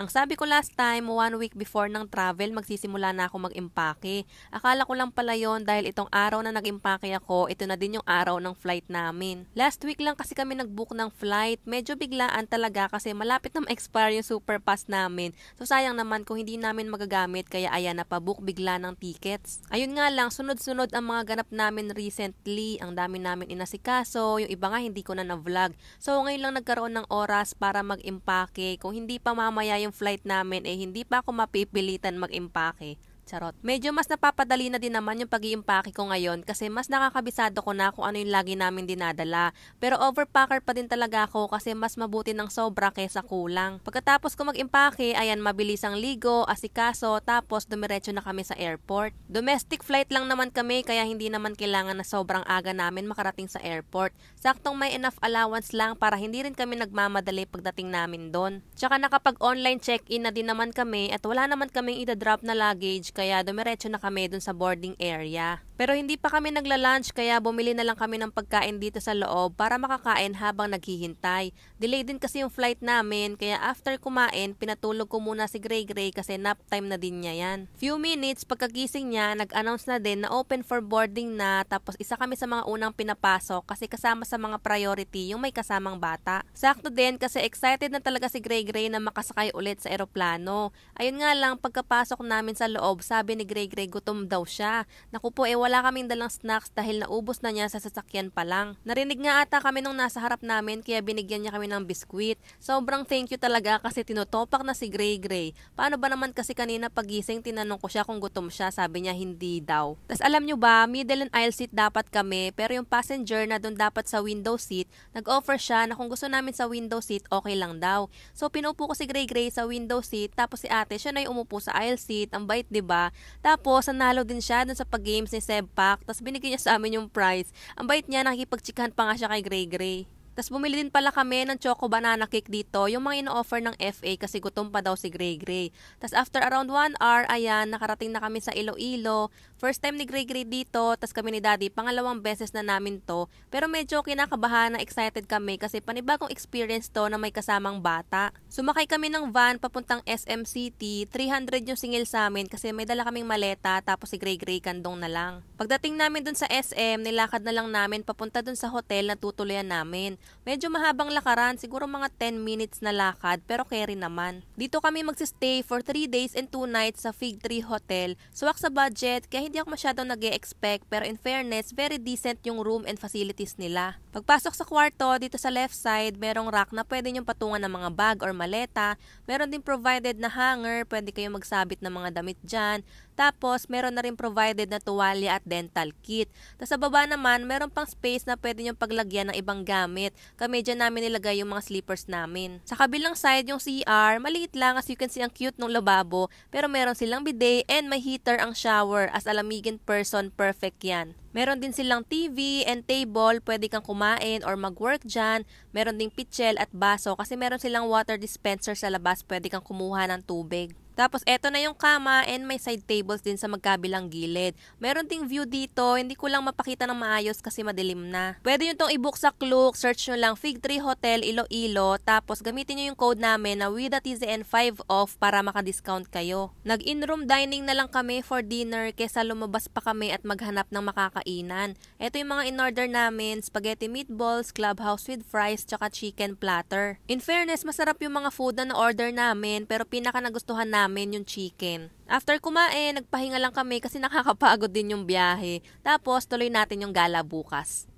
Ang sabi ko last time, 1 week before ng travel, magsisimula na ako mag-impake. Akala ko lang pala yon dahil itong araw na nag-impake ako, ito na din yung araw ng flight namin. Last week lang kasi kami nag-book ng flight. Medyo biglaan talaga kasi malapit na ma-expire yung super pass namin. So sayang naman kung hindi namin magagamit kaya ayan napabook bigla ng tickets. Ayun nga lang, sunod-sunod ang mga ganap namin recently. Ang dami namin inasikaso, yung iba nga hindi ko na na-vlog. So ngayon lang nagkaroon ng oras para mag-impake. Kung hindi pa mamaya yung flight namin hindi pa ako mapipilitan mag-impake. Charot. Medyo mas napapadali na din naman yung pag-iimpake ko ngayon kasi mas nakakabisado ko na kung ano yung lagi namin dinadala. Pero overpacker pa din talaga ako kasi mas mabuti ng sobra kaysa kulang. Pagkatapos ko mag-impake, ayan mabilis ang ligo, asikaso, tapos dumiretso na kami sa airport. Domestic flight lang naman kami kaya hindi naman kailangan na sobrang aga namin makarating sa airport. Saktong may enough allowance lang para hindi rin kami nagmamadali pagdating namin doon. Tsaka nakapag-online check-in na din naman kami at wala naman kaming ida-drop na luggage kaya dumiretso na kami dun sa boarding area. Pero hindi pa kami nagla-lunch kaya bumili na lang kami ng pagkain dito sa loob para makakain habang naghihintay. Delay din kasi yung flight namin kaya after kumain, pinatulog ko muna si Gray Gray kasi nap time na din niya yan. Few minutes pagkagising niya, nag-announce na din na open for boarding na tapos isa kami sa mga unang pinapasok kasi kasama sa mga priority yung may kasamang bata. Sakto din kasi excited na talaga si Gray Gray na makasakay ulit sa eroplano. Ayun nga lang pagkapasok namin sa loob, sabi ni Gray Gray gutom daw siya. Naku po wala kaming dalang snacks dahil naubos na niya sa sasakyan pa lang. Narinig nga ata kami nung nasa harap namin kaya binigyan niya kami ng biskwit. Sobrang thank you talaga kasi tinutopak na si Gray Gray. Paano ba naman kasi kanina pagising tinanong ko siya kung gutom siya, sabi niya hindi daw. Tas alam nyo ba, middle and aisle seat dapat kami pero yung passenger na doon dapat sa window seat, nag-offer siya na kung gusto namin sa window seat okay lang daw. So pinupo ko si Gray Gray sa window seat tapos si ate siya na yung umupo sa aisle seat. Ang bait 'di ba? Tapos, nanalo din siya dun sa pag-games ni Seb Pac. Tapos, binigyan niya sa amin yung prize. Ang bait niya, nakikipagtsikahan pa nga siya kay Gray Gray. Tapos bumili din pala kami ng choco banana cake dito, yung mga ino-offer ng FA kasi gutom pa daw si Gray Gray. Tapos after around 1 hour, ayan, nakarating na kami sa Iloilo. First time ni Gray Gray dito, tapos kami ni Daddy, pangalawang beses na namin to. Pero medyo kinakabahan na excited kami kasi panibagong experience to na may kasamang bata. Sumakay kami ng van papuntang SM City, 300 yung singil sa amin kasi may dala kaming maleta tapos si Gray Gray kandong na lang. Pagdating namin dun sa SM, nilakad na lang namin papunta dun sa hotel na tutuluyan namin. Medyo mahabang lakaran, siguro mga 10 minutes na lakad pero carry naman. Dito kami magsistay for 3 days and 2 nights sa Fig Tree Hotel. Suwak sa budget kaya hindi ako masyadong nag-e-expect pero in fairness, very decent yung room and facilities nila. Pagpasok sa kwarto, dito sa left side, merong rack na pwede nyong patungan ng mga bag or maleta. Meron din provided na hanger, pwede kayong magsabit ng mga damit dyan. Tapos, meron na rin provided na tuwalya at dental kit. Tapos sa baba naman, meron pang space na pwede nyong paglagyan ng ibang gamit. Kami dyan namin nilagay yung mga slippers namin. Sa kabilang side, yung CR, maliit lang as you can see ang cute ng lababo. Pero meron silang bidet and may heater ang shower. As a lamigin person, perfect yan. Meron din silang TV and table, pwede kang kumain or mag-work dyan. Meron ding pitchel at baso kasi meron silang water dispenser sa labas, pwede kang kumuha ng tubig. Tapos eto na yung kama and may side tables din sa magkabilang gilid. Meron ding view dito, hindi ko lang mapakita ng maayos kasi madilim na. Pwede nyo itong i-book sa Klook, search nyo lang Fig Tree Hotel Iloilo, tapos gamitin nyo yung code namin na WIDA-TZN 5 off para maka-discount kayo. Nag-in-room dining na lang kami for dinner kesa lumabas pa kami at maghanap ng makakainan. Eto yung mga in-order namin, spaghetti meatballs, clubhouse with fries, tsaka chicken platter. In fairness, masarap yung mga food na na-order namin pero pinaka nagustuhan namin yung chicken. After kumain, nagpahinga lang kami kasi nakakapagod din yung biyahe. Tapos, tuloy natin yung gala bukas.